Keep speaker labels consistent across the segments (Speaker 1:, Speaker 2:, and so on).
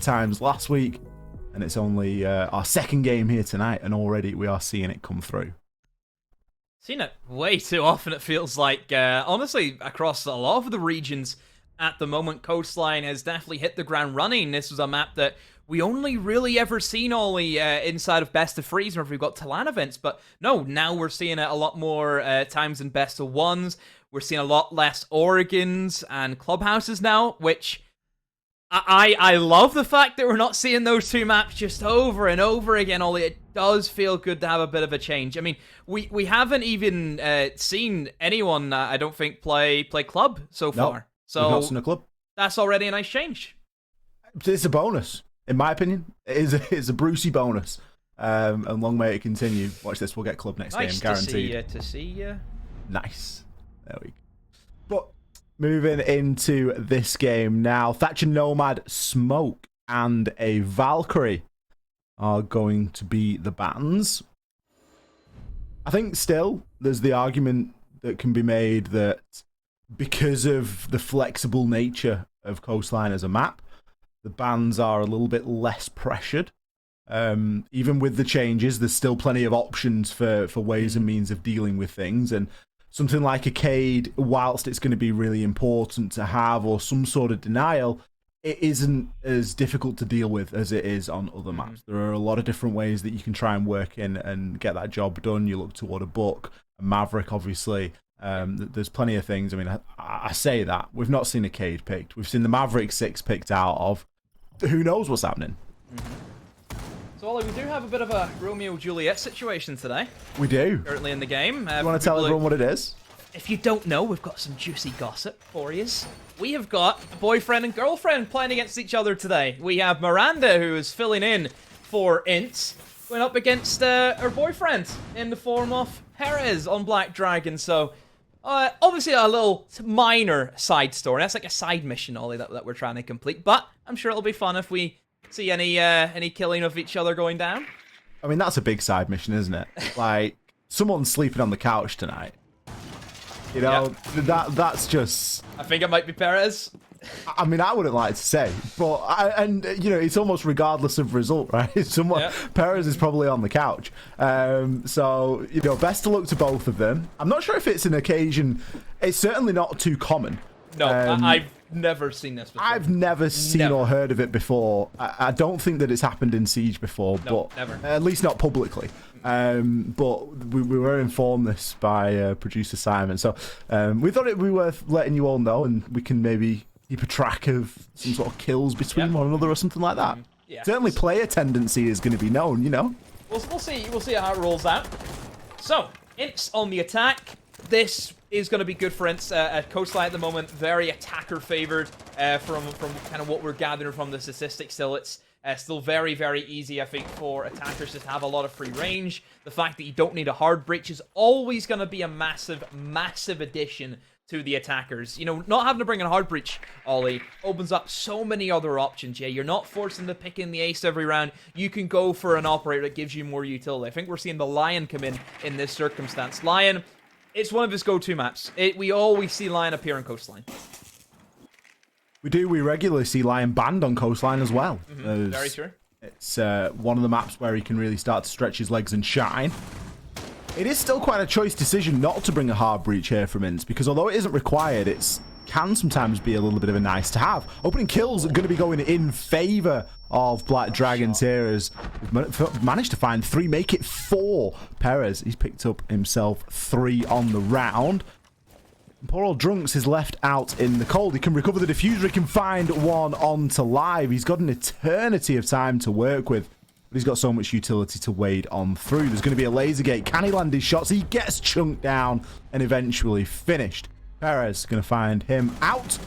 Speaker 1: times last week, and it's only our second game here tonight, and already we are seeing it come through.
Speaker 2: Seen it way too often, it feels like. Honestly, across a lot of the regions at the moment, Coastline has definitely hit the ground running. This was a map that we only really ever seen only inside of Best of Threes whenever we've got Talan events, but no, now we're seeing it a lot more times in Best of Ones. We're seeing a lot less Oregons and Clubhouses now, which I love the fact that we're not seeing those two maps just over and over again, Ollie. It does feel good to have a bit of a change. I mean, we haven't even seen anyone, I don't think, play Club so far. So
Speaker 1: we've not seen a Club.
Speaker 2: That's already a nice change.
Speaker 1: It's a bonus. In my opinion, it's a Brucey bonus. And long may it continue. Watch this, we'll get Club next game, guaranteed.
Speaker 2: Nice to see you.
Speaker 1: Nice. There we go. But moving into this game now, Thatcher Nomad, Smoke, and a Valkyrie are going to be the bans. I think still there's the argument that can be made that because of the flexible nature of Coastline as a map, the bans are a little bit less pressured. Even with the changes, there's still plenty of options for ways and means of dealing with things. And something like a Cade, whilst it's going to be really important to have, or some sort of denial, it isn't as difficult to deal with as it is on other maps. There are a lot of different ways that you can try and work in and get that job done. You look toward a Buck, a Maverick, obviously. There's plenty of things. I mean, I say that. We've not seen a Cade picked. We've seen the Maverick 6 picked out of. Who knows what's happening?
Speaker 2: So, Ollie, we do have a bit of a Romeo-Juliet situation today.
Speaker 1: We do.
Speaker 2: Currently in the game.
Speaker 1: You want to tell everyone what it is?
Speaker 2: If you don't know, we've got some juicy gossip for you. We have got a boyfriend and girlfriend playing against each other today. We have Miranda, who is filling in for INTZ, going up against her boyfriend in the form of Perez on Black Dragon. So, obviously a little minor side story. That's like a side mission, Ollie, that we're trying to complete. But I'm sure it'll be fun if we see any killing of each other going down.
Speaker 1: I mean, that's a big side mission, isn't it? Like, someone's sleeping on the couch tonight. You know, that's just...
Speaker 2: I think it might be Perez.
Speaker 1: I mean, I wouldn't like to say, but you know, it's almost regardless of result, right? Perez is probably on the couch. So, you know, best of luck to both of them. I'm not sure if it's an occasion. It's certainly not too common.
Speaker 2: No, I've never seen this before.
Speaker 1: I've never seen or heard of it before. I don't think that it's happened in Siege before, but
Speaker 2: never.
Speaker 1: At least not publicly. But we were informed this by producer Simon, so we thought it'd be worth letting you all know, and we can maybe keep a track of some sort of kills between one another or something like that. Certainly player tendency is going to be known, you know.
Speaker 2: We'll see how it rolls out. So, INTZ on the attack. This is going to be good for INTZ. Coastline at the moment, very attacker favored from kind of what we're gathering from the statistics still. It's still very, very easy, I think, for attackers to have a lot of free range. The fact that you don't need a hard breach is always going to be a massive, massive addition to the attackers. You know, not having to bring in a hard breach, Ollie, opens up so many other options. Yeah, you're not forced into picking the ace every round. You can go for an operator that gives you more utility. I think we're seeing the Lion come in this circumstance. Lion, it's one of his go-to maps. We always see Lion appear on Coastline.
Speaker 1: We do. We regularly see Lion banned on Coastline as well.
Speaker 2: Very true.
Speaker 1: It's one of the maps where he can really start to stretch his legs and shine. It is still quite a choice decision not to bring a hard breach here from INTZ, because although it isn't required, it can sometimes be a little bit of a nice to have. Opening kills are going to be going in favor of Black Dragons here, as we've managed to find 3, make it 4. Perez, he's picked up himself 3 on the round. Poor old Drunks is left out in the cold. He can recover the diffuser. He can find one onto live. He's got an eternity of time to work with, but he's got so much utility to wade on through. There's going to be a laser gate. Can he land his shots? He gets chunked down and eventually finished. Perez going to find him out.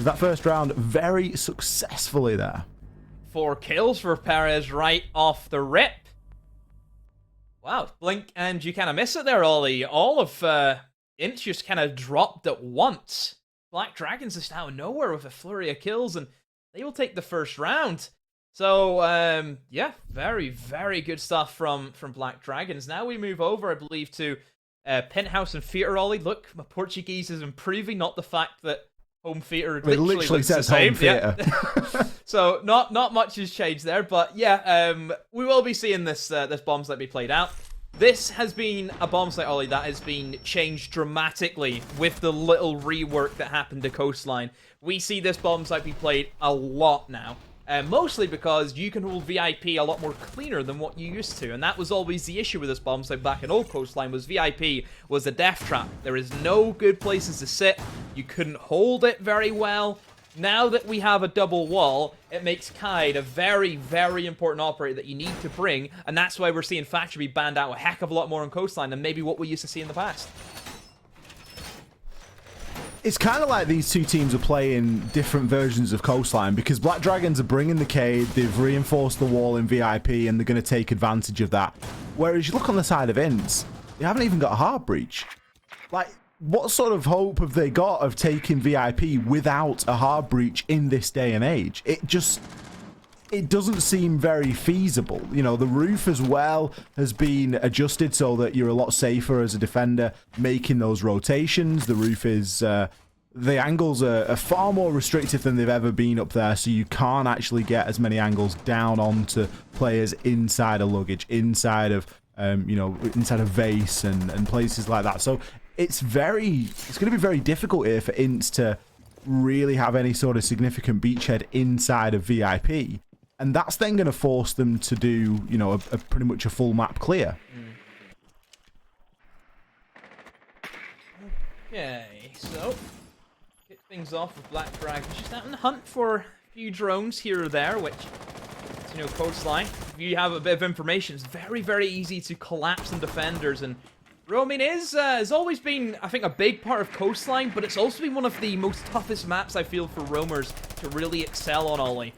Speaker 1: That first round very successfully there.
Speaker 2: 4 kills for Perez right off the rip. Wow, blink and you kind of miss it there, Ollie. All of INTZ just kind of dropped at once. Black Dragons is out of nowhere with a flurry of kills, and they will take the first round. So, yeah, very, very good stuff from Black Dragons. Now we move over, I believe, to Penthouse and Theatre, Ollie. Look, my Portuguese is improving, not the fact that home theater
Speaker 1: It
Speaker 2: literally
Speaker 1: literally
Speaker 2: looks the
Speaker 1: says
Speaker 2: same.
Speaker 1: home theater.
Speaker 2: Yeah. So not much has changed there, but yeah, we will be seeing this bomb site be played out. This has been a bomb site, Ollie, that has been changed dramatically with the little rework that happened to Coastline. We see this bomb site be played a lot now. Mostly because you can hold VIP a lot more cleaner than what you used to, and that was always the issue with this bomb site back in old Coastline, was VIP was a death trap. There is no good places to sit, you couldn't hold it very well. Now that we have a double wall, it makes Kaid a very, very important operator that you need to bring, and that's why we're seeing Factory be banned out a heck of a lot more on Coastline than maybe what we used to see in the past.
Speaker 1: It's kind of like these two teams are playing different versions of Coastline, because Black Dragons are bringing the Cade, they've reinforced the wall in VIP, and they're going to take advantage of that. Whereas you look on the side of INTZ, they haven't even got a hard breach. Like, what sort of hope have they got of taking VIP without a hard breach in this day and age? It doesn't seem very feasible. You know, the roof as well has been adjusted so that you're a lot safer as a defender making those rotations. The roof is, the angles are far more restrictive than they've ever been up there, so you can't actually get as many angles down onto players inside of luggage, inside of, you know, inside of vase and places like that. So it's going to be very difficult here for INTZ to really have any sort of significant beachhead inside of VIP. And that's then going to force them to do, you know, a pretty much a full map clear.
Speaker 2: Okay, so kick things off with Black Dragon. Just out on the hunt for a few drones here or there, which, you know, Coastline, if you have a bit of information, it's very, very easy to collapse some defenders. And roaming has always been, I think, a big part of Coastline, but it's also been one of the most toughest maps, I feel, for roamers to really excel on, Ollie.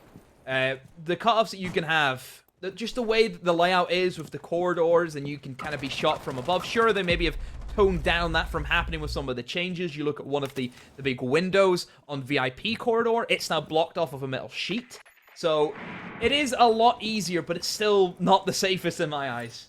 Speaker 2: The cutoffs that you can have, just the way that the layout is with the corridors, and you can kind of be shot from above. Sure, they maybe have toned down that from happening with some of the changes. You look at one of the big windows on VIP corridor, it's now blocked off of a metal sheet. So it is a lot easier, but it's still not the safest in my eyes.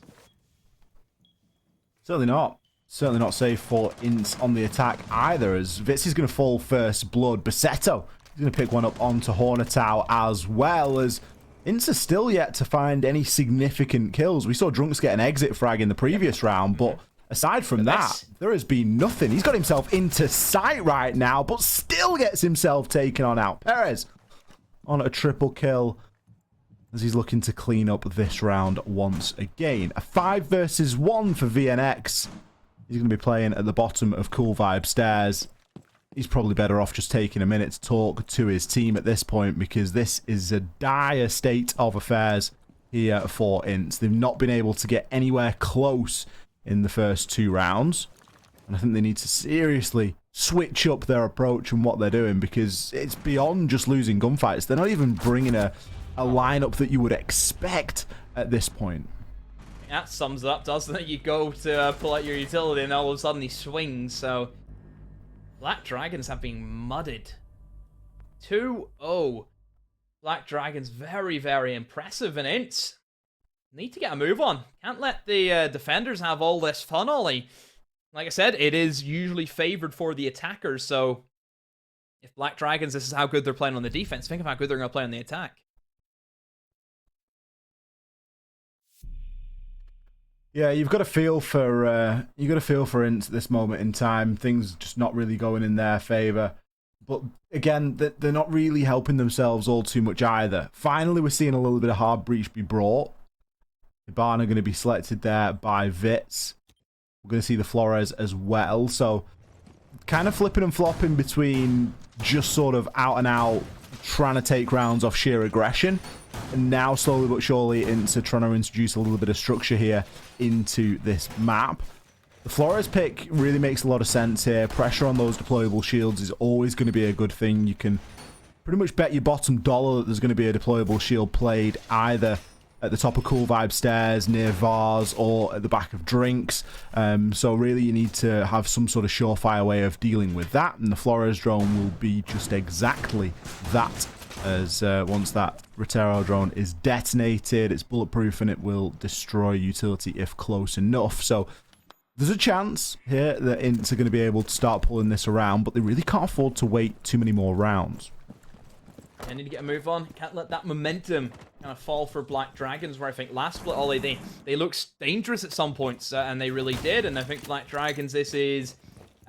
Speaker 1: Certainly not. Certainly not safe for INTZ on the attack either, as Vitz is going to fall first blood. Basetto is going to pick one up onto Hornetow, as well as INTZ is still yet to find any significant kills. We saw Drunks get an exit frag in the previous round, but aside from that, there has been nothing. He's got himself into sight right now, but still gets himself taken on out. Perez on a triple kill as he's looking to clean up this round once again. A 5 versus 1 for VNX. He's going to be playing at the bottom of Cool Vibe Stairs. He's probably better off just taking a minute to talk to his team at this point, because this is a dire state of affairs here for INTZ. They've not been able to get anywhere close in the first 2 rounds, and I think they need to seriously switch up their approach and what they're doing, because it's beyond just losing gunfights. They're not even bringing a lineup that you would expect at this point.
Speaker 2: That sums it up, doesn't it? You go to pull out your utility and all of a sudden he swings, so Black Dragons have been mudded. 2-0. Black Dragons very, very impressive in INTZ. Need to get a move on. Can't let the defenders have all this fun, Ollie. Like I said, it is usually favored for the attackers, so if Black Dragons, this is how good they're playing on the defense, think of how good they're going to play on the attack.
Speaker 1: Yeah, you've got to feel for INTZ at this moment in time. Things just not really going in their favor. But again, they're not really helping themselves all too much either. Finally, we're seeing a little bit of hard breach be brought. Ibana going to be selected there by Vitz. We're going to see the Flores as well. So kind of flipping and flopping between just sort of out and out trying to take rounds off sheer aggression, and now slowly but surely into trying to introduce a little bit of structure here into this map. The Flores pick really makes a lot of sense here. Pressure on those deployable shields is always going to be a good thing. You can pretty much bet your bottom dollar that there's going to be a deployable shield played either at the top of Cool Vibe Stairs, near Vars, or at the back of Drinks. So really you need to have some sort of surefire way of dealing with that, and the Flores drone will be just exactly that, as once that Rotero drone is detonated, it's bulletproof and it will destroy utility if close enough. So There's a chance here that INTZ are going to be able to start pulling this around, but they really can't afford to wait too many more rounds.
Speaker 2: I need to get a move on. Can't let that momentum kind of fall for Black Dragons, where I think last split, Ollie, they looked dangerous at some points, and they really did. And I think Black Dragons, this is,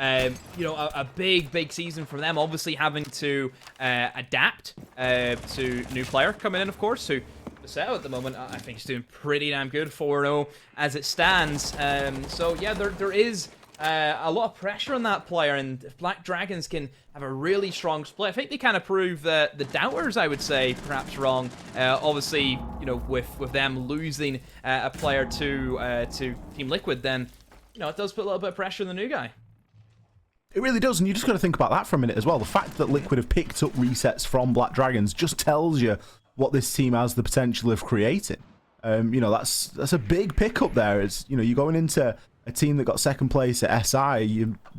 Speaker 2: you know, a big season for them. Obviously having to adapt to new player coming in, of course, who Bassetto at the moment, I think, is doing pretty damn good, 4-0 as it stands. So yeah, there is a lot of pressure on that player, and if Black Dragons can have a really strong split, I think they kind of prove the doubters, I would say, perhaps wrong. Obviously, you know, with them losing a player to Team Liquid, then, you know, it does put a little bit of pressure on the new guy.
Speaker 1: It really does, and you just got to think about that for a minute as well. The fact that Liquid have picked up resets from Black Dragons just tells you what this team has the potential of creating. You know, that's a big pickup there. It's, you know, you're going into a team that got second place at SI.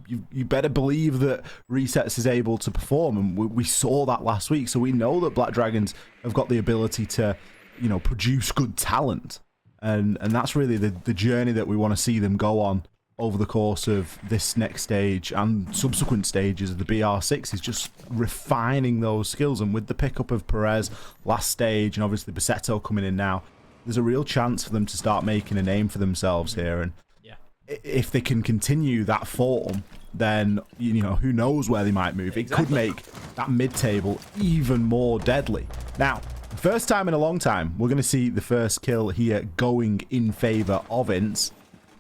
Speaker 1: You better believe that Resets is able to perform, and we saw that last week. So we know that Black Dragons have got the ability to, you know, produce good talent, and that's really the journey that we want to see them go on over the course of this next stage and subsequent stages of the BR6, is just refining those skills. And with the pickup of Perez last stage, and obviously Bassetto coming in now, there's a real chance for them to start making a name for themselves here. And
Speaker 2: yeah,
Speaker 1: if they can continue that form, then, you know, who knows where they might move. It could make that mid-table even more deadly. Now, first time in a long time, we're going to see the first kill here going in favor of INTZ.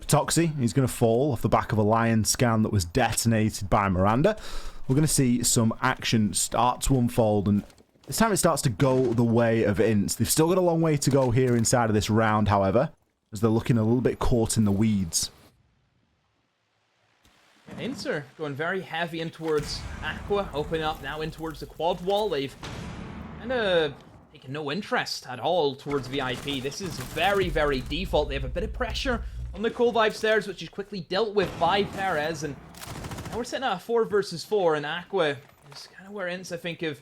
Speaker 1: Toxie, he's going to fall off the back of a lion scan that was detonated by Miranda. We're going to see some action start to unfold, and this time it starts to go the way of INTZ. They've still got a long way to go here inside of this round, however, as they're looking a little bit caught in the weeds.
Speaker 2: INTZ are going very heavy in towards Aqua, opening up now in towards the quad wall. They've kind of taken no interest at all towards VIP. This is very default. They have a bit of pressure on the cool vibe stairs, which is quickly dealt with by Perez, and now we're sitting at a 4 versus 4, and Aqua is kind of where INTZ, I think, have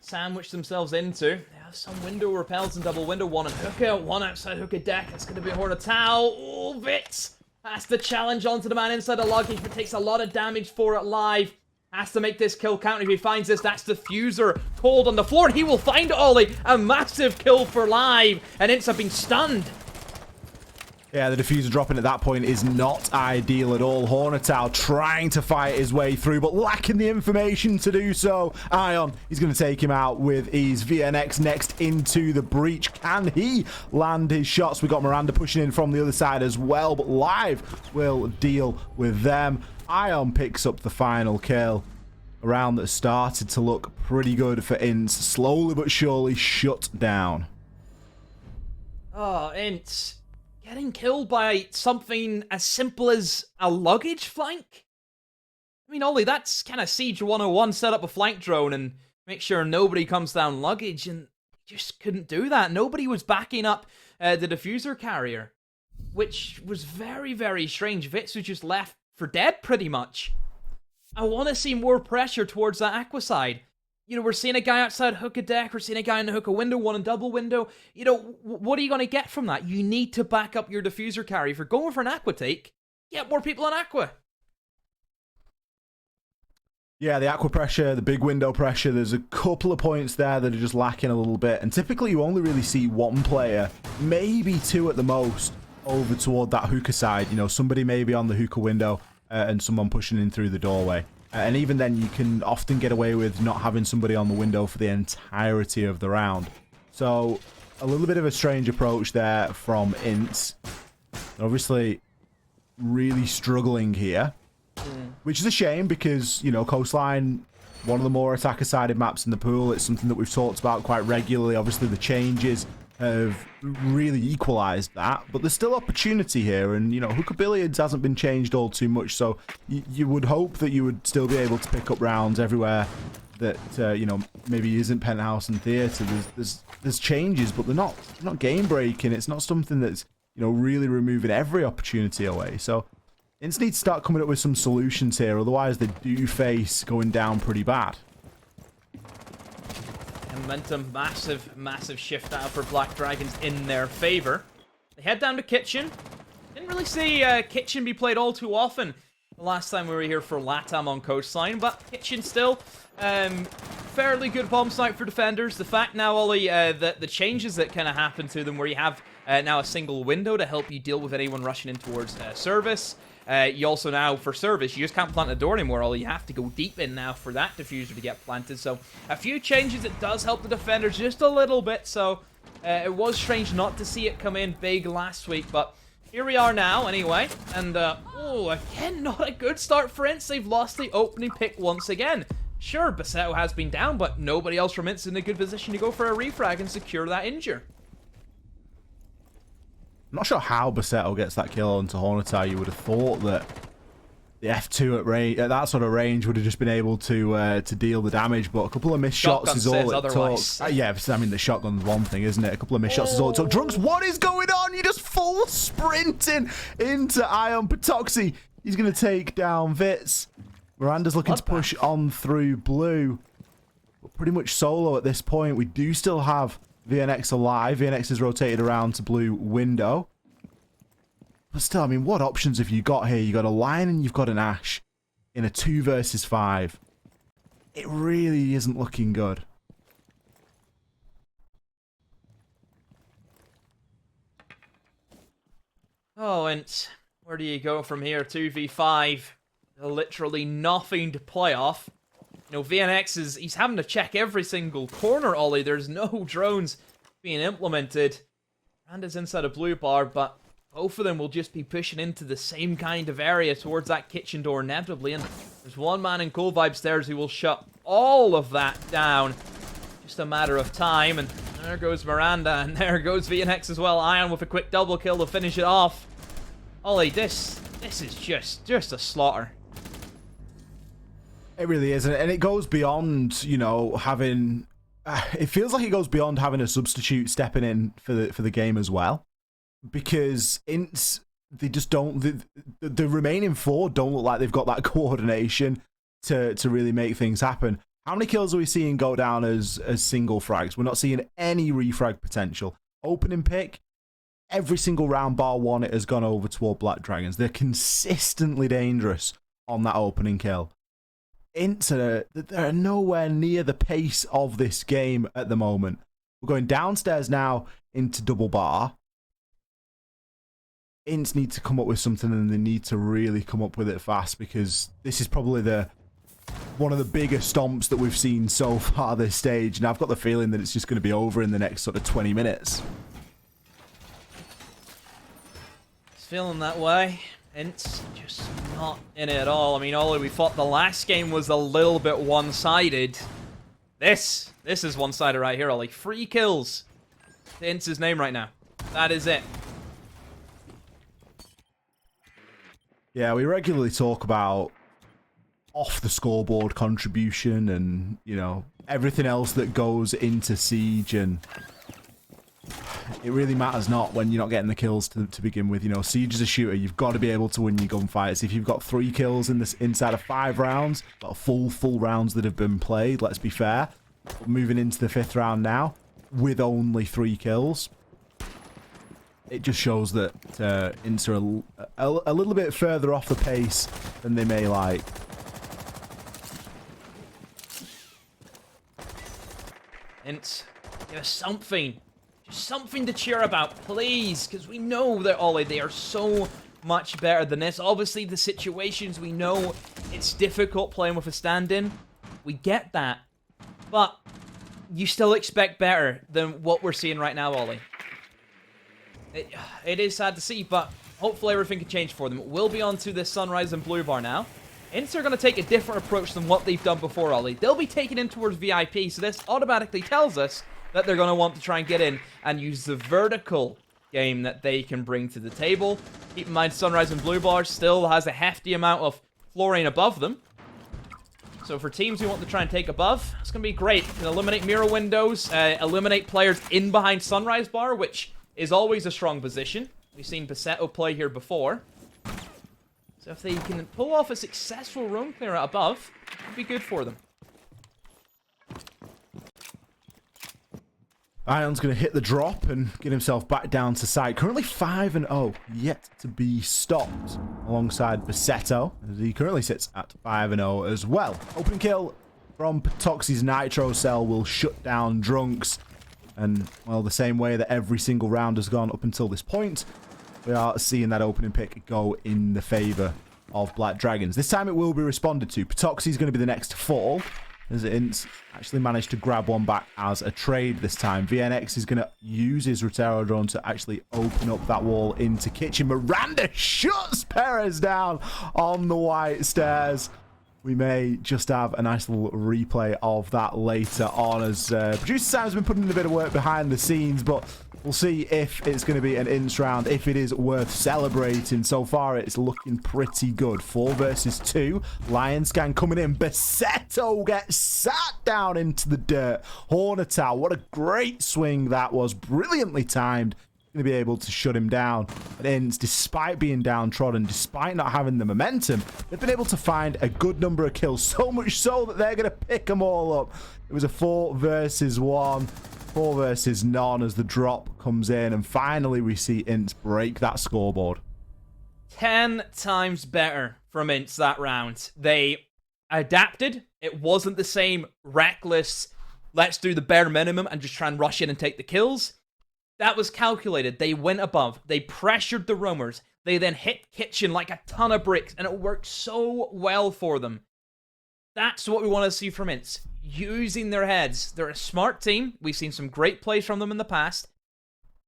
Speaker 2: sandwiched themselves into. They have some window repels and double window, one on hookah, one outside hookah deck. It's going to be a Horn of Tau. Oh, Vitz has the challenge onto the man inside the luggage, but takes a lot of damage for it live. Has to make this kill count. If he finds this, that's Diffuser cold on the floor, and he will find Ollie. A massive kill for live, and INTZ have been stunned.
Speaker 1: Yeah, the Diffuser dropping at that point is not ideal at all. Hornetau trying to fight his way through, but lacking the information to do so. Ion, he's going to take him out with ease. VNX next into the breach. Can he land his shots? We got Miranda pushing in from the other side as well, but Live will deal with them. Ion picks up the final kill. A round that started to look pretty good for INTZ. Slowly but surely shut down.
Speaker 2: Oh, INTZ getting killed by something as simple as a luggage flank? I mean, Ollie, that's kind of Siege 101. Set up a flank drone and make sure nobody comes down luggage, and just couldn't do that. Nobody was backing up the Diffuser carrier, which was very strange. Vitz was just left for dead, pretty much. I want to see more pressure towards that Aqua side. You know, we're seeing a guy outside hookah deck. We're seeing a guy in the hookah window, one in double window. You know, what are you going to get from that? You need to back up your Diffuser carry. If you're going for an Aqua take, get more people on Aqua.
Speaker 1: Yeah, the Aqua pressure, the big window pressure, there's a couple of points there that are just lacking a little bit. And typically you only really see one player, maybe two at the most, over toward that hookah side. You know, somebody maybe on the hookah window and someone pushing in through the doorway. And even then, you can often get away with not having somebody on the window for the entirety of the round. So, a little bit of a strange approach there from INTZ. Obviously, really struggling here. Which is a shame because, you know, Coastline, one of the more attacker-sided maps in the pool. It's something that we've talked about quite regularly. Obviously, the changes have really equalized that, but there's still opportunity here, and, you know, Hookah Billiards hasn't been changed all too much, so you would hope that you would still be able to pick up rounds everywhere that, you know, maybe isn't Penthouse and Theatre. There's changes, but they're not game-breaking. It's not something that's, you know, really removing every opportunity away, so INTZ need to start coming up with some solutions here, otherwise they do face going down pretty bad.
Speaker 2: Momentum, massive shift out for Black Dragons in their favor. They head down to kitchen. Didn't really see Kitchen be played all too often the last time we were here for LATAM on Coastline, but Kitchen still fairly good bomb snipe for defenders. The fact now, Ollie, the changes that kind of happen to them, where you have now a single window to help you deal with anyone rushing in towards service. You also now, for service, you just can't plant the door anymore, Ollie. You have to go deep in now for that diffuser to get planted. So a few changes, it does help the defenders just a little bit. So it was strange not to see it come in big last week, but here we are now, anyway. And, oh, again, not a good start for INTZ. They've lost the opening pick once again. Sure, Basetto has been down, but nobody else from INTZ is in a good position to go for a refrag and secure that injure.
Speaker 1: I'm not sure how Basetto gets that kill onto Hornetar. You would have thought that the F2 at range, at that sort of range, would have just been able to deal the damage, but a couple of missed shots is all it took. Yeah, I mean, the shotgun's one thing, isn't it? A couple of missed shots is all it took. Drunks, what is going on? You're just full sprinting into Ion Patoxy. He's going to take down Vitz. Miranda's looking to push on through blue. But pretty much solo at this point. We do still have VNX alive. VNX is rotated around to blue window. But still, I mean, what options have you got here? You got a Lion and you've got an Ash in a 2 versus 5. It really isn't looking good.
Speaker 2: Oh, and where do you go from here? 2v5. Literally nothing to play off. You know, VNX he's having to check every single corner, Ollie. There's no drones being implemented. Miranda's inside a blue bar, but both of them will just be pushing into the same kind of area towards that kitchen door inevitably. And there's one man in Cool Vibe stairs who will shut all of that down. Just a matter of time. And there goes Miranda, and there goes VNX as well. Ion with a quick double kill to finish it off. Ollie, this is just a slaughter.
Speaker 1: It really is, and it goes beyond, you know, having... it feels like it goes beyond having a substitute stepping in for the game as well. Because INTZ, they just don't... The remaining 4 don't look like they've got that coordination to really make things happen. How many kills are we seeing go down as single frags? We're not seeing any refrag potential. Opening pick, every single round bar 1, it has gone over toward Black Dragons. They're consistently dangerous on that opening kill. INTZ, they're nowhere near the pace of this game at the moment. We're going downstairs now into double bar. INTZ need to come up with something, and they need to really come up with it fast, because this is probably one of the biggest stomps that we've seen so far this stage, and I've got the feeling that it's just going to be over in the next sort of 20 minutes.
Speaker 2: It's feeling that way. INTZ just not in it at all. I mean, Ollie, we thought the last game was a little bit one-sided. This is one-sided right here, Ollie. 3 kills to INTZ's name right now. That is it.
Speaker 1: Yeah, we regularly talk about off the scoreboard contribution and, you know, everything else that goes into Siege, and it really matters not when you're not getting the kills to begin with. You know, Siege is a shooter. You've got to be able to win your gunfights. If you've got 3 kills in this inside of 5 rounds, got full rounds that have been played, let's be fair. We're moving into the 5th round now with only 3 kills. It just shows that INTZ are a little bit further off the pace than they may like.
Speaker 2: INTZ, give us something. Something to cheer about, please, because we know that, Ollie, they are so much better than this. Obviously, the situations, we know it's difficult playing with a stand-in. We get that. But you still expect better than what we're seeing right now, Ollie. It is sad to see, but hopefully everything can change for them. We'll be on to this Sunrise and Blue Bar now. INTZ are going to take a different approach than what they've done before, Ollie. They'll be taken in towards VIP, so this automatically tells us that they're going to want to try and get in and use the vertical game that they can bring to the table. Keep in mind, Sunrise and Blue Bar still has a hefty amount of flooring above them. So for teams who want to try and take above, it's going to be great. You can eliminate mirror windows, eliminate players in behind Sunrise Bar, which is always a strong position. We've seen Basetto play here before. So if they can pull off a successful roam clear out above, it'd be good for them.
Speaker 1: Ion's going to hit the drop and get himself back down to site. Currently 5-0, yet to be stopped alongside Basetto, as he currently sits at 5-0 as well. Open kill from Patoxi's Nitro Cell will shut down Drunks. And, well, the same way that every single round has gone up until this point, we are seeing that opening pick go in the favor of Black Dragons. This time it will be responded to. Patoxi's going to be the next to fall, as INTZ actually managed to grab one back as a trade this time. VNX is going to use his Rotero drone to actually open up that wall into kitchen. Miranda shuts Perez down on the white stairs. We may just have a nice little replay of that later on, as producer Sam's been putting in a bit of work behind the scenes, but we'll see if it's going to be an INTZ round, if it is worth celebrating. So far, it's looking pretty good. 4 versus 2. Lion Scan coming in. Basetto gets sat down into the dirt. Hornetal, what a great swing that was. Brilliantly timed. Going to be able to shut him down. But INTZ, despite being downtrodden, despite not having the momentum, they've been able to find a good number of kills. So much so that they're going to pick them all up. It was a 4 versus 1. 4 versus none as the drop comes in, and finally we see INTZ break that scoreboard.
Speaker 2: 10 times better from INTZ that round. They adapted. It wasn't the same reckless, let's do the bare minimum and just try and rush in and take the kills. That was calculated. They went above. They pressured the roamers. They then hit kitchen like a ton of bricks, and it worked so well for them. That's what we want to see from INTZ. Using their heads. They're a smart team. We've seen some great plays from them in the past.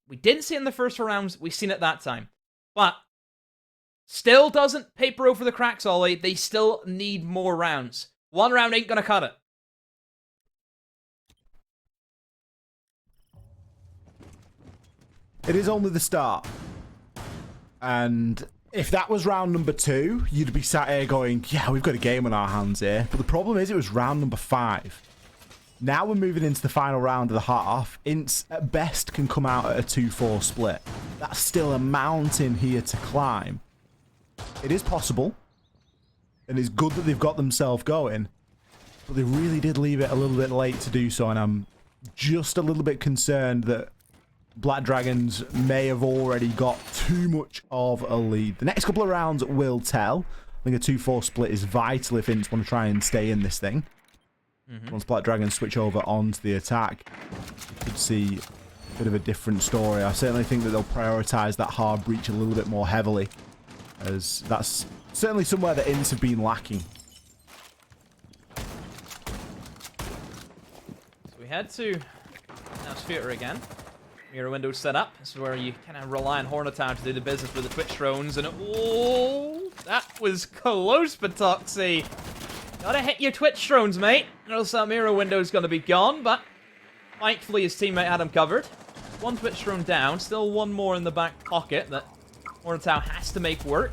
Speaker 2: We didn't see it in the first 4 rounds. We've seen it that time. But still doesn't paper over the cracks, Ollie. They still need more rounds. 1 round ain't gonna cut it.
Speaker 1: It is only the start. And if that was round number 2, you'd be sat here going, yeah, we've got a game on our hands here. But the problem is it was round number 5. Now we're moving into the final round of the half. INTZ, at best, can come out at a 2-4 split. That's still a mountain here to climb. It is possible. And it's good that they've got themselves going. But they really did leave it a little bit late to do so. And I'm just a little bit concerned that Black Dragons may have already got too much of a lead. The next couple of rounds will tell. I think a 2-4 split is vital if INTZ want to try and stay in this thing. Once Black Dragons switch over onto the attack, you could see a bit of a different story. I certainly think that they'll prioritise that hard breach a little bit more heavily, as that's certainly somewhere that INTZ have been lacking.
Speaker 2: So we head to now Theater again. Mirror window set up. This is where you kind of rely on Hornetown to do the business with the Twitch drones. And oh, that was close, Patoxi. Gotta hit your Twitch drones, mate. Or else that mirror window's gonna be gone. But thankfully, his teammate had him covered. 1 Twitch drone down. Still 1 more in the back pocket that Hornetown has to make work.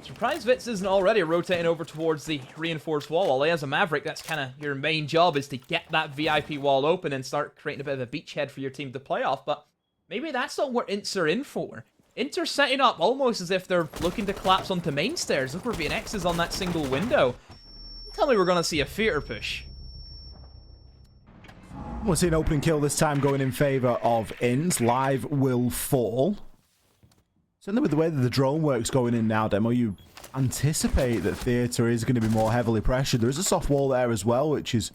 Speaker 2: Surprised Vitz isn't already rotating over towards the reinforced wall. Ollie, as a Maverick, that's kind of your main job, is to get that VIP wall open and start creating a bit of a beachhead for your team to play off. But maybe that's not what INTZ are in for. INTZ are setting up almost as if they're looking to collapse onto main stairs. Look where VNX is on that single window. Tell me we're going to see a theater push.
Speaker 1: We'll see an opening kill this time going in favor of INTZ. Live will fall. Certainly with the way that the drone work's going in now, Demo, you anticipate that Theatre is going to be more heavily pressured. There is a soft wall there as well, which is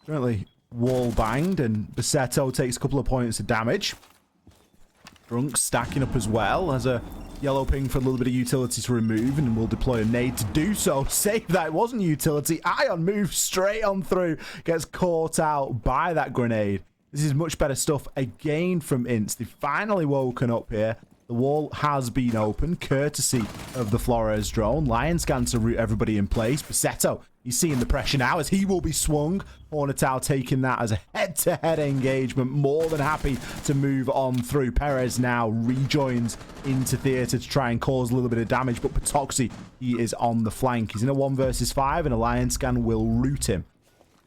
Speaker 1: currently wall banged, and Basetto takes a couple of points of damage. Drunk stacking up as well, has a yellow ping for a little bit of utility to remove, and will deploy a nade to do so. Save that, it wasn't utility. Ion moves straight on through, gets caught out by that grenade. This is much better stuff again from INTZ. They've finally woken up here. The wall has been opened, courtesy of the Flores drone. Lion Scan to root everybody in place. Basetto, he's seeing the pressure now as he will be swung. Hornetal taking that as a head-to-head engagement. More than happy to move on through. Perez now rejoins into Theatre to try and cause a little bit of damage, but Patoxi, he is on the flank. He's in a 1 versus 5, and a Lion Scan will root him.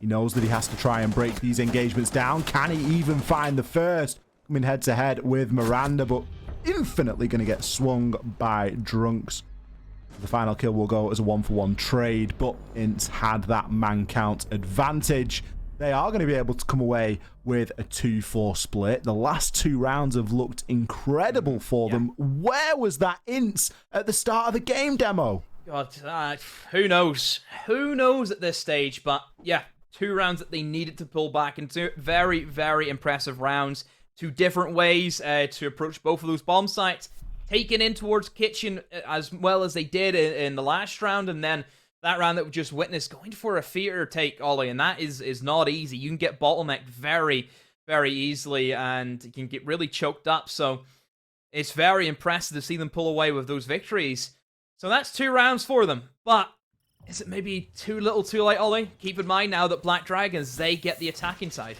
Speaker 1: He knows that he has to try and break these engagements down. Can he even find the first? Coming head-to-head with Miranda, but infinitely going to get swung by Drunks. The final kill will go as a 1-for-1 trade, but INTZ had that man count advantage. they are going to be able to come away with a 2-4 split. The last 2 rounds have looked incredible for them. Where was that INTZ at the start of the game demo?
Speaker 2: God, who knows? Who knows at this stage? But yeah, 2 rounds that they needed to pull back into. Very, very impressive rounds. 2 different ways to approach both of those bomb sites. Taken in towards Kitchen as well as they did in the last round, and then that round that we just witnessed going for a theater take, Ollie, and that is not easy. You can get bottlenecked very, very easily, and you can get really choked up, so it's very impressive to see them pull away with those victories. So that's 2 rounds for them, but is it maybe too little too late, Ollie? Keep in mind now that Black Dragons, they get the attacking side.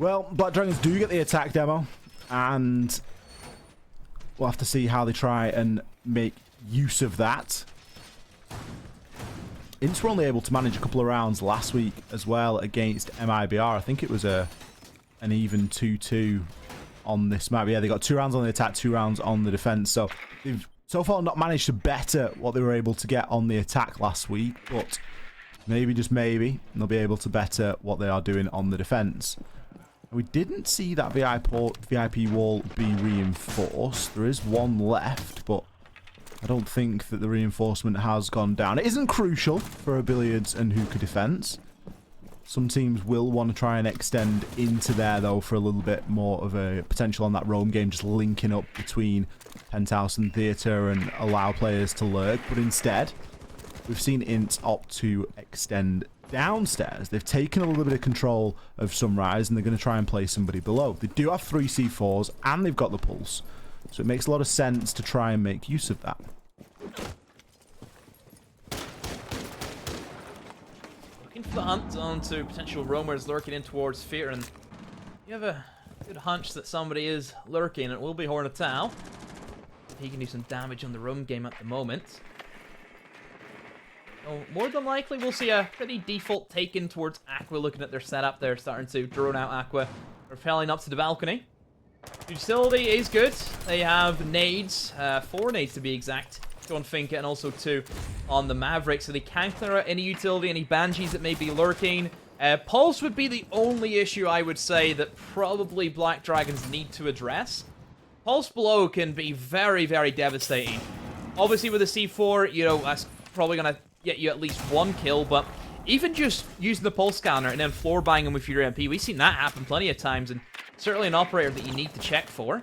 Speaker 1: Well, Black Dragons do get the attack demo, and we'll have to see how they try and make use of that. INTZ were only able to manage a couple of rounds last week as well against MIBR. I think it was an even 2-2 on this map. Yeah, they got 2 rounds on the attack, 2 rounds on the defense. So they've so far not managed to better what they were able to get on the attack last week, but maybe, just maybe, they'll be able to better what they are doing on the defense. We didn't see that VIP wall be reinforced. There is one left, but I don't think that the reinforcement has gone down. It isn't crucial for a Billiards and Hookah defense. Some teams will want to try and extend into there, though, for a little bit more of a potential on that roam game, just linking up between Penthouse and Theatre and allow players to lurk. But instead, we've seen INTZ opt to extend downstairs. They've taken a little bit of control of Sunrise, and they're going to try and play somebody below. They do have 3 C4s, and they've got the pulse. So it makes a lot of sense to try and make use of that.
Speaker 2: Looking for the hunt onto potential roamers lurking in towards Fear, and you have a good hunch that somebody is lurking. It will be Hornetau. He can do some damage on the roam game at the moment. So more than likely, we'll see a pretty default taken towards Aqua. Looking at their setup, they're starting to drone out Aqua. Repelling up to the balcony. Utility is good. They have nades, 4 nades to be exact, 2 on Finka and also 2 on the Maverick, so they can clear out any utility, any Banshees that may be lurking. Pulse would be the only issue, I would say, that probably Black Dragons need to address. Pulse below can be very, very devastating. Obviously with a C4, you know, that's probably going to get you at least 1 kill, but even just using the pulse scanner and then floor banging with your MP, we've seen that happen plenty of times, and certainly an operator that you need to check for.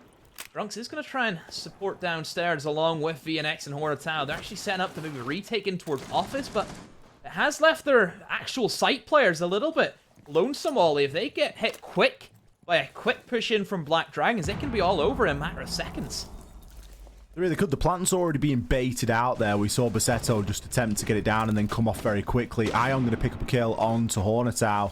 Speaker 2: Drunks is going to try and support downstairs along with VNX and Hornetau. They're actually setting up to maybe retake in towards Office, but it has left their actual site players a little bit lonesome, Ollie. If they get hit quick by a quick push in from Black Dragons, it can be all over in a matter of seconds.
Speaker 1: They really could. The plant's already being baited out there. We saw Bassetto just attempt to get it down and then come off very quickly. Ion going to pick up a kill onto Hornetau.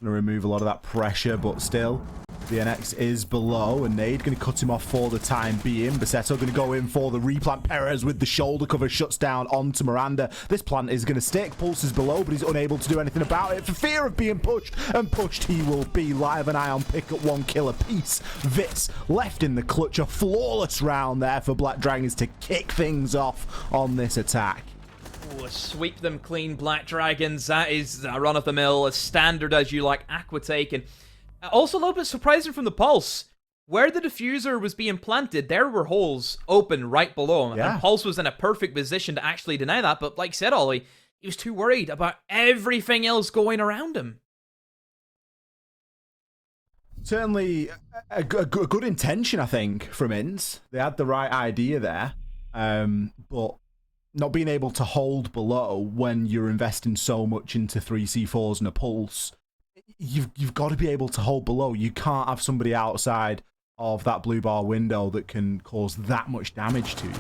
Speaker 1: Going to remove a lot of that pressure, but still, VNX is below, and Nade going to cut him off for the time being. Bassetto going to go in for the replant. Perez with the shoulder cover shuts down onto Miranda. This plant is going to stick. Pulse is below, but he's unable to do anything about it for fear of being pushed, and pushed he will be. Live and Ion pick up 1 kill apiece. Vitz left in the clutch. A flawless round there for Black Dragons to kick things off on this attack.
Speaker 2: Ooh, sweep them clean, Black Dragons. That is a run-of-the-mill, as standard as you like, Aqua take. And also a little bit surprising from the Pulse. Where the diffuser was being planted, there were holes open right below him. Yeah. And Pulse was in a perfect position to actually deny that. But like I said, Ollie, he was too worried about everything else going around him.
Speaker 1: Certainly a good intention, I think, from INTZ. They had the right idea there. But not being able to hold below when you're investing so much into 3 C4s and a Pulse, you've got to be able to hold below. You can't have somebody outside of that blue bar window that can cause that much damage to you.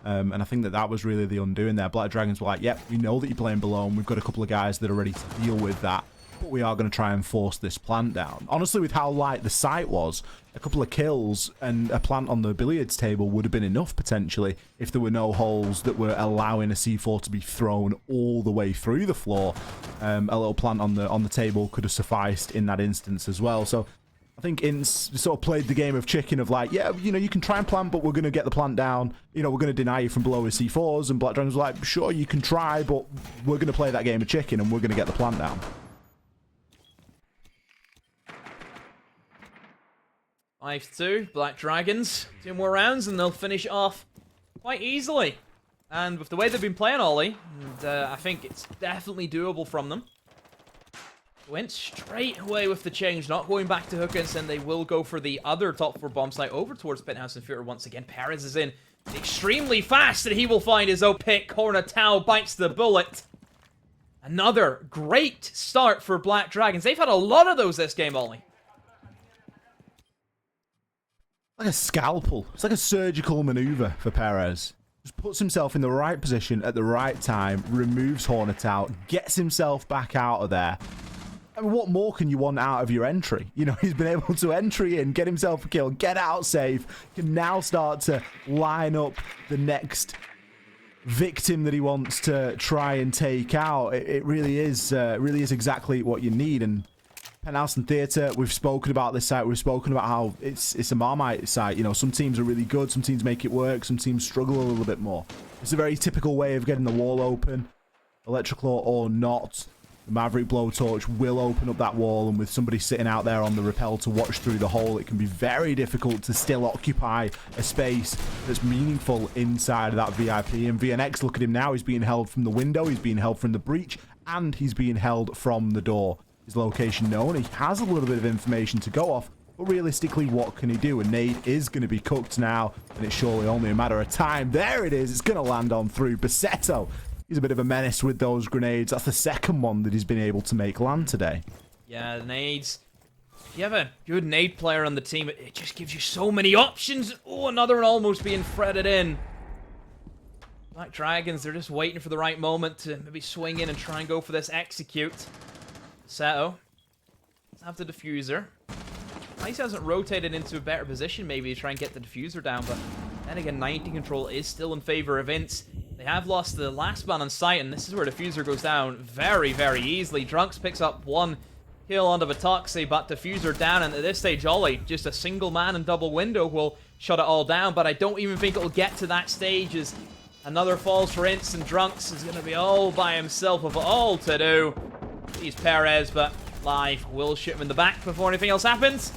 Speaker 1: And I think that was really the undoing there. Black Dragons were like, yep, we know that you're playing below, and we've got a couple of guys that are ready to deal with that, but we are going to try and force this plant down. Honestly, with how light the site was, a couple of kills and a plant on the billiards table would have been enough, potentially, if there were no holes that were allowing a C4 to be thrown all the way through the floor. A little plant on the table could have sufficed in that instance as well. So I think INTZ sort of played the game of chicken of like, yeah, you know, you can try and plant, but we're going to get the plant down. You know, we're going to deny you from below with C4s. And Black Dragons were like, sure, you can try, but we're going to play that game of chicken and we're going to get the plant down.
Speaker 2: 5-2, Black Dragons. 2 more rounds and they'll finish off quite easily. And with the way they've been playing Ollie, and, I think it's definitely doable from them. Went straight away with the change, not going back to Hookins, and they will go for the other top 4 bomb site over towards Penthouse and Future once again. Perez is in extremely fast, and he will find his own pick. Corner Tau bites the bullet. Another great start for Black Dragons. They've had a lot of those this game, Ollie.
Speaker 1: Like a scalpel. It's like a surgical maneuver for Perez. Just puts himself in the right position at the right time, removes Hornet out, gets himself back out of there. I mean, what more can you want out of your entry? You know, he's been able to entry in, get himself a kill, get out safe, can now start to line up the next victim that he wants to try and take out. It really is exactly what you need. And Penthouse and Theatre, we've spoken about this site. We've spoken about how it's a Marmite site. You know, some teams are really good, some teams make it work, some teams struggle a little bit more. It's a very typical way of getting the wall open, Electroclaw or not. The Maverick Blowtorch will open up that wall, and with somebody sitting out there on the rappel to watch through the hole, it can be very difficult to still occupy a space that's meaningful inside of that VIP. And VNX, look at him now. He's being held from the window, he's being held from the breach, and he's being held from the door. His location known. He has a little bit of information to go off, but realistically, what can he do? A nade is going to be cooked now, and it's surely only a matter of time. There it is. It's going to land on through. Bassetto, he's a bit of a menace with those grenades. That's the second one that he's been able to make land today. Yeah,
Speaker 2: the nades. If you have a good nade player on the team, it just gives you so many options. Oh, another one almost being threaded in. Black Dragons, they're just waiting for the right moment to maybe swing in and try and go for this execute. Seto. Let's have the diffuser. Nice hasn't rotated into a better position maybe to try and get the diffuser down, but then again, 90 control is still in favor of INTZ. They have lost the last man on site, and this is where diffuser goes down very, very easily. Drunks picks up 1 kill onto Vitoxy, but diffuser down, and at this stage, Ollie, just a single man and double window will shut it all down, but I don't even think it'll get to that stage as another falls for INTZ, and Drunks is going to be all by himself with all to do. He's Perez, but Live will shoot him in the back before anything else happens.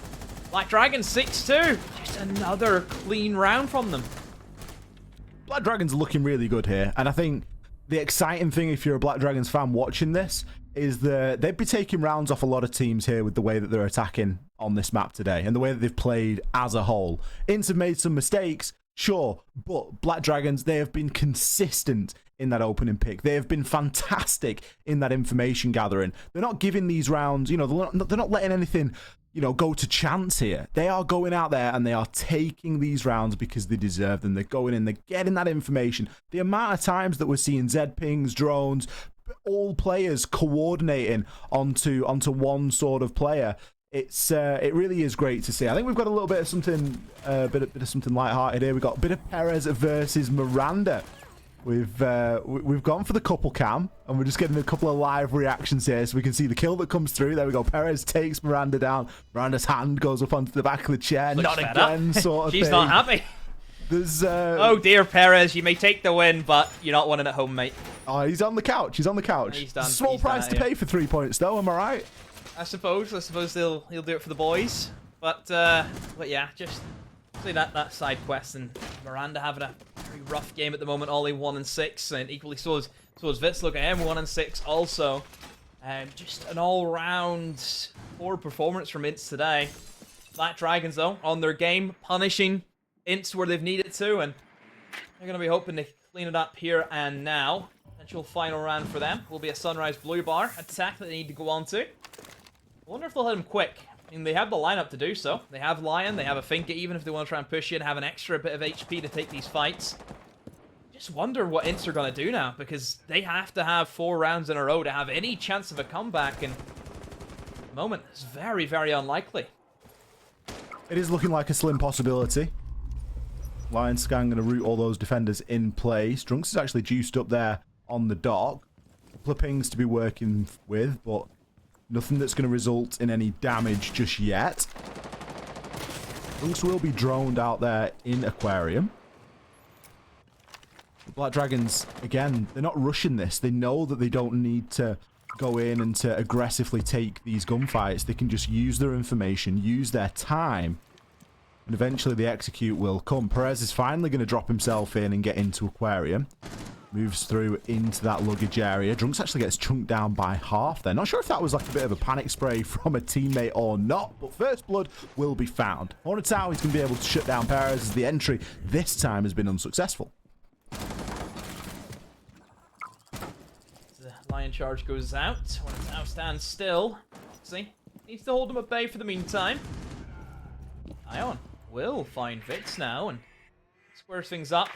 Speaker 2: Black Dragons 6-2. Just another clean round from them.
Speaker 1: Black Dragons are looking really good here, and I think the exciting thing if you're a Black Dragons fan watching this is that they'd be taking rounds off a lot of teams here with the way that they're attacking on this map today and the way that they've played as a whole. INTZ have made some mistakes, sure, but Black Dragons, they have been consistent in that opening pick. They have been fantastic in that information gathering. They're not giving these rounds, you know, they're not letting anything, you know, go to chance here. They are going out there and they are taking these rounds because they deserve them. They're going in, they're getting that information. The amount of times that we're seeing Z pings, drones, all players coordinating onto one sort of player. It really is great to see. I think we've got a little bit of something, bit of something lighthearted here. We've got a bit of Perez versus Miranda. We've gone for the couple cam, and we're just getting a couple of live reactions here, so we can see the kill that comes through. There we go. Perez takes Miranda down. Miranda's hand goes up onto the back of the chair.
Speaker 2: Looks
Speaker 1: not again, sort of
Speaker 2: She's
Speaker 1: thing.
Speaker 2: not happy.
Speaker 1: There's
Speaker 2: oh dear, Perez, you may take the win, but you're not winning at home, mate.
Speaker 1: Oh, he's on the couch. He's on the couch.
Speaker 2: He's done.
Speaker 1: Small price to pay for 3 points, though. Am I right?
Speaker 2: I suppose he'll do it for the boys. But yeah, just see that side quest, and Miranda having a very rough game at the moment. Ollie 1-6, and equally so is Vitz. Look at him, 1-6 also. Just an all-round poor performance from INTZ today. Black Dragons though on their game, punishing INTZ where they've needed to, and they're going to be hoping to clean it up here and now. Potential final round for them will be a Sunrise Blue Bar attack that they need to go on to. I wonder if they'll hit him quick. I mean, they have the lineup to do so. They have Lion, they have a Finka, even if they want to try and push in, have an extra bit of HP to take these fights. Just wonder what INTZ are going to do now, because they have to have 4 rounds in a row to have any chance of a comeback, and at the moment, it's very, very unlikely.
Speaker 1: It is looking like a slim possibility. Lion Scan going to root all those defenders in place. Drunks is actually juiced up there on the dock. A couple of pings to be working with, but nothing that's going to result in any damage just yet. Drunks will be droned out there in Aquarium. The Black Dragons, again, they're not rushing this. They know that they don't need to go in and to aggressively take these gunfights. They can just use their information, use their time, and eventually the execute will come. Perez is finally going to drop himself in and get into Aquarium. Moves through into that luggage area. Drunks actually gets chunked down by half there. Not sure if that was like a bit of a panic spray from a teammate or not, but first blood will be found. Hornetau, he's going to be able to shut down Perez as the entry this time has been unsuccessful.
Speaker 2: The lion charge goes out. Hornetau stands still. See, needs to hold him at bay for the meantime. Ion will find Vix now and squares things up.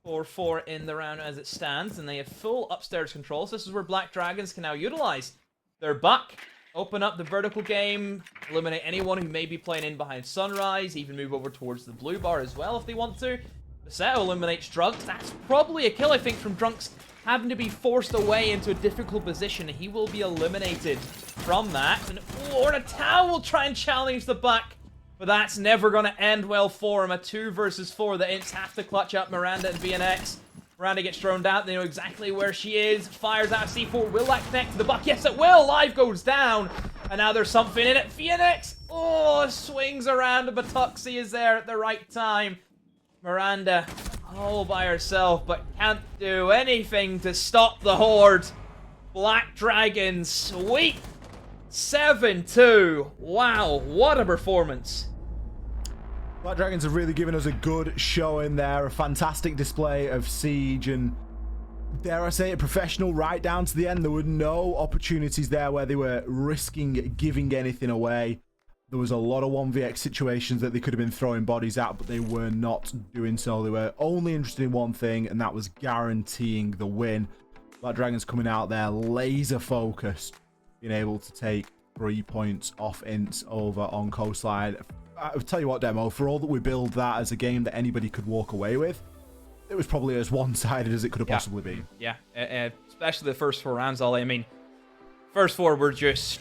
Speaker 2: 4-4 in the round as it stands, and they have full upstairs control. So this is where Black Dragons can now utilize their buck, open up the vertical game, eliminate anyone who may be playing in behind Sunrise, even move over towards the blue bar as well if they want to. Basetto eliminates Drunks. That's probably a kill, I think, from Drunks having to be forced away into a difficult position. He will be eliminated from that. And Hornetau will try and challenge the buck. But that's never going to end well for him. A 2 versus 4. The Ints have to clutch up Miranda and VNX. Miranda gets droned out. They know exactly where she is. Fires out C4. Will that connect to the buck? Yes, it will. Live goes down. And now there's something in it. VNX. Oh, swings around. But Batuxi is there at the right time. Miranda all by herself, but can't do anything to stop the Horde. Black Dragons sweep. 7-2. Wow, what a performance.
Speaker 1: Black Dragons have really given us a good showing there. A fantastic display of siege and, dare I say it, professional right down to the end. There were no opportunities there where they were risking giving anything away. There was a lot of 1vx situations that they could have been throwing bodies at, but they were not doing so. They were only interested in one thing, and that was guaranteeing the win. Black Dragons coming out there laser focused, being able to take 3 points off Ints over on Coastline. I'll tell you what, Demo, for all that we build that as a game that anybody could walk away with, it was probably as one-sided as it could have possibly been.
Speaker 2: Yeah, especially the first 4 rounds, Ollie. I mean, first 4 were just